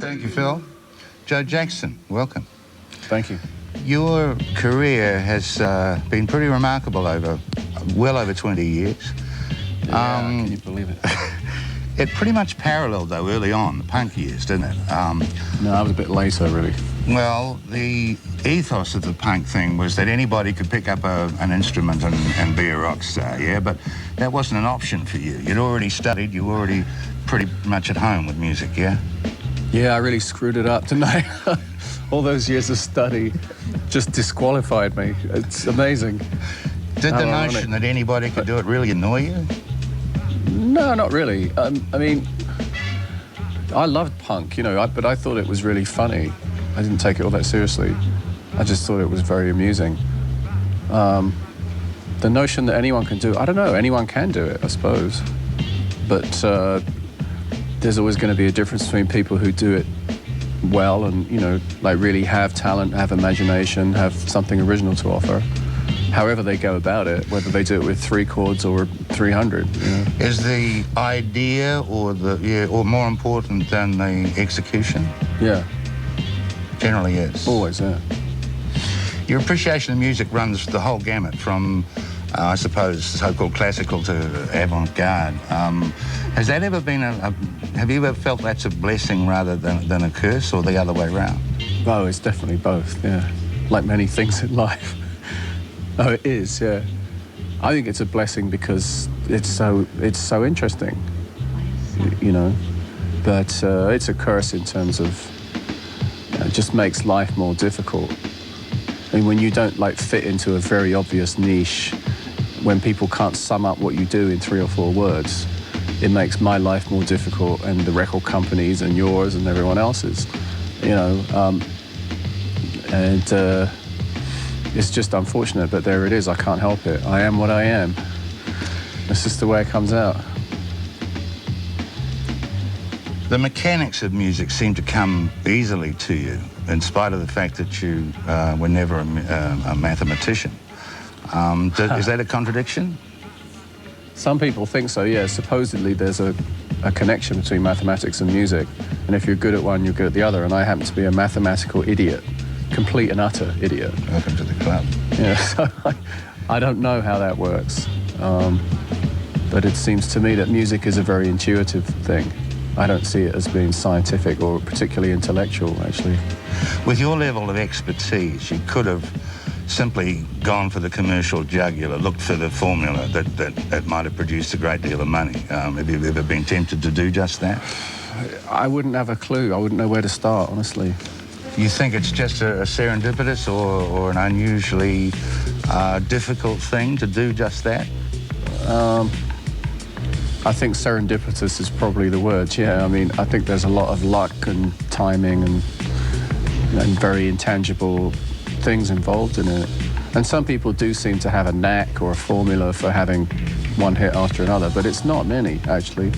Thank you, Phil. Joe Jackson, welcome. Thank you. Your career has been pretty remarkable over well over 20 years. Yeah, can you believe it? It pretty much paralleled, though, early on, the punk years, didn't it? No, I was a bit later, really. Well, the ethos of the punk thing was that anybody could pick up an instrument and be a rock star, yeah? But that wasn't an option for you. You'd already studied, you were already pretty much at home with music, yeah? Yeah, I really screwed it up tonight. All those years of study just disqualified me. It's amazing. Did the notion that anybody could do it really annoy you? No, not really. I mean, I loved punk, you know, but I thought it was really funny. I didn't take it all that seriously. I just thought it was very amusing. The notion that anyone can do it, I don't know, anyone can do it, I suppose. But there's always going to be a difference between people who do it well and, you know, like really have talent, have imagination, have something original to offer. However they go about it, whether they do it with 3 chords or 300. You know? Is the idea or more important than the execution? Yeah. Generally is. Always, yeah. Your appreciation of music runs the whole gamut from, I suppose, so-called classical to avant-garde. Has that ever been have you ever felt that's a blessing rather than a curse, or the other way around? Oh, it's definitely both, yeah. Like many things in life. Oh, it is, yeah. I think it's a blessing because it's so interesting, you know. But it's a curse in terms of it just makes life more difficult. I mean, when you don't like fit into a very obvious niche, when people can't sum up what you do in 3 or 4 words, it makes my life more difficult, and the record companies and yours and everyone else's, you know. It's just unfortunate, but there it is. I can't help it. I am what I am. It's just the way it comes out. The mechanics of music seem to come easily to you, in spite of the fact that you were never a mathematician. Is that a contradiction? Some people think so, yeah. Supposedly there's a connection between mathematics and music, and if you're good at one, you're good at the other, and I happen to be a mathematical idiot. Complete and utter idiot. Welcome to the club. Yeah, so I don't know how that works. But it seems to me that music is a very intuitive thing. I don't see it as being scientific or particularly intellectual, actually. With your level of expertise, you could have simply gone for the commercial jugular, looked for the formula that might have produced a great deal of money. Have you ever been tempted to do just that? I wouldn't have a clue. I wouldn't know where to start, honestly. You think it's just a serendipitous or an unusually difficult thing to do just that? I think serendipitous is probably the word, yeah. I mean, I think there's a lot of luck and timing and very intangible things involved in it. And some people do seem to have a knack or a formula for having one hit after another, but it's not many, actually.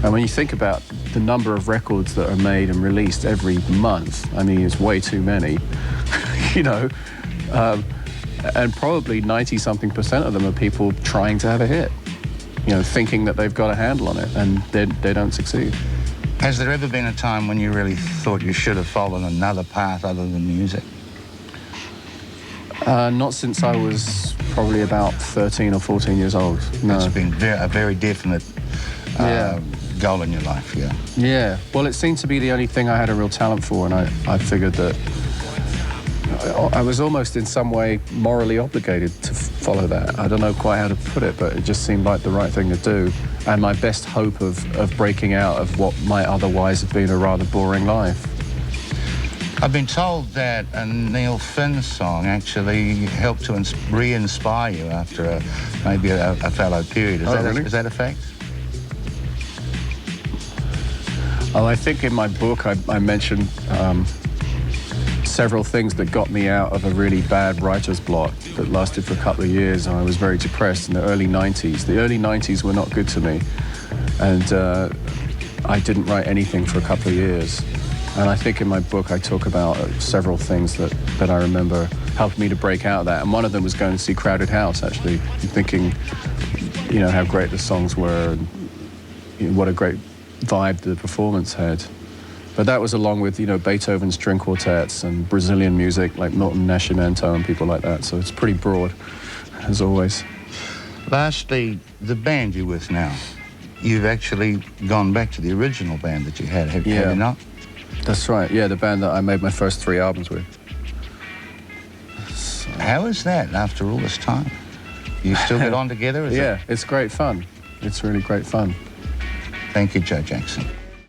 And when you think about the number of records that are made and released every month, I mean, it's way too many, you know. And probably 90-something% of them are people trying to have a hit, you know, thinking that they've got a handle on it, and they don't succeed. Has there ever been a time when you really thought you should have followed another path other than music? Not since I was probably about 13 or 14 years old, no. It's been a very definite goal in your life, yeah? Yeah, well, it seemed to be the only thing I had a real talent for, and I figured that I was almost in some way morally obligated to follow that. I don't know quite how to put it, but it just seemed like the right thing to do, and my best hope of breaking out of what might otherwise have been a rather boring life. I've been told that a Neil Finn song actually helped to re-inspire you after maybe a fallow period. Is that a fact? Oh, I think in my book I mentioned several things that got me out of a really bad writer's block that lasted for a couple of years, and I was very depressed in the early 90s. The early 90s were not good to me, and I didn't write anything for a couple of years. And I think in my book I talk about several things that I remember helped me to break out of that. And one of them was going to see Crowded House, actually, and thinking, you know, how great the songs were and, you know, what a great vibe the performance had. But that was along with, you know, Beethoven's string quartets and Brazilian music like Milton Nascimento and people like that. So it's pretty broad, as always. Lastly, the band you're with now, you've actually gone back to the original band that you had, have you not? That's right, yeah, the band that I made my first 3 albums with. So... How is that after all this time? You still get on together? Yeah, it's great fun. It's really great fun. Thank you, Joe Jackson.